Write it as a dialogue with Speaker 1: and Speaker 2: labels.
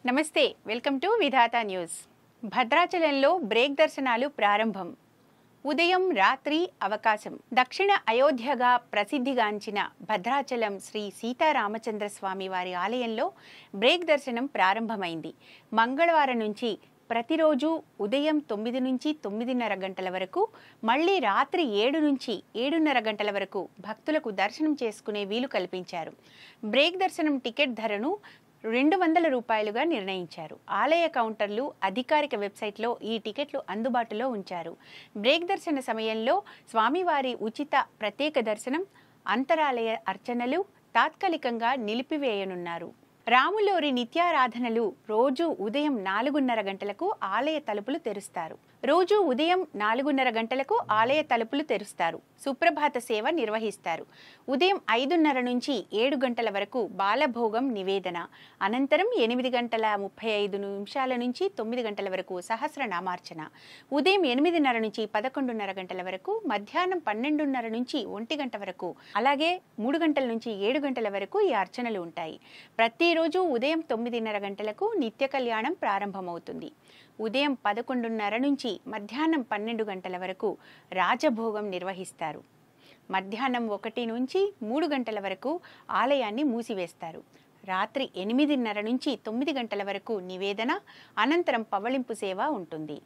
Speaker 1: నమస్తే welcome to Vidhatha news. భద్రాచలంలో break దర్శనాలు ప్రారంభం. ఉదయం రాత్రి అవకాశం. దక్షిణ అయోధ్యగా ప్రసిద్ధిగాంచిన భద్రాచలం శ్రీ సీతారామచంద్ర స్వామి వారి ఆలయంలో బ్రేక్ దర్శనం ప్రారంభమైంది. మంగళవారం నుంచి ప్రతిరోజు ఉదయం 9 నుంచి 9:30 గంటల వరకు, మళ్లీ రాత్రి 7 నుంచి 7:30 గంటల వరకు భక్తులకు దర్శనం చేసుకునే వీలు కల్పించారు. బ్రేక్ దర్శనం టికెట్ ధరను 200 రూపాయలుగా నిర్ణయించారు. ఆలయ కౌంటర్లు, అధికారిక వెబ్సైట్లో ఈ టికెట్లు అందుబాటులో ఉంచారు. బ్రేక్ దర్శన సమయంలో స్వామివారి ఉచిత ప్రత్యేక దర్శనం, అంతరాలయ అర్చనలు తాత్కాలికంగా నిలిపివేయనున్నారు. రాములోరి నిత్యారాధనలు రోజు ఉదయం 4:30 గంటలకు ఆలయ తలుపులు తెరుస్తారు. రోజు ఉదయం 4:30 గంటలకు ఆలయ తలుపులు తెరుస్తారు. సుప్రభాత సేవ నిర్వహిస్తారు. ఉదయం 5:30 నుంచి 7 గంటల వరకు బాలభోగం నివేదన, అనంతరం 8:35 నుంచి 9 గంటల వరకు సహస్రనామార్చన, ఉదయం 8:30 నుంచి 11:30 గంటల వరకు, మధ్యాహ్నం 12:30 నుంచి 1 గంట వరకు, అలాగే 3 గంటల నుంచి 7 గంటల వరకు ఈ అర్చనలు ఉంటాయి. ప్రతిరోజు ఉదయం 9:30 గంటలకు నిత్య కళ్యాణం ప్రారంభమవుతుంది. ఉదయం 11:30 నుంచి మధ్యాహ్నం 12 గంటల వరకు రాజభోగం నిర్వహిస్తారు. మధ్యాహ్నం 1 నుంచి 3 గంటల వరకు ఆలయాన్ని మూసివేస్తారు. రాత్రి 8:30 నుంచి 9 గంటల వరకు నివేదన, అనంతరం పవళింపు సేవ ఉంటుంది.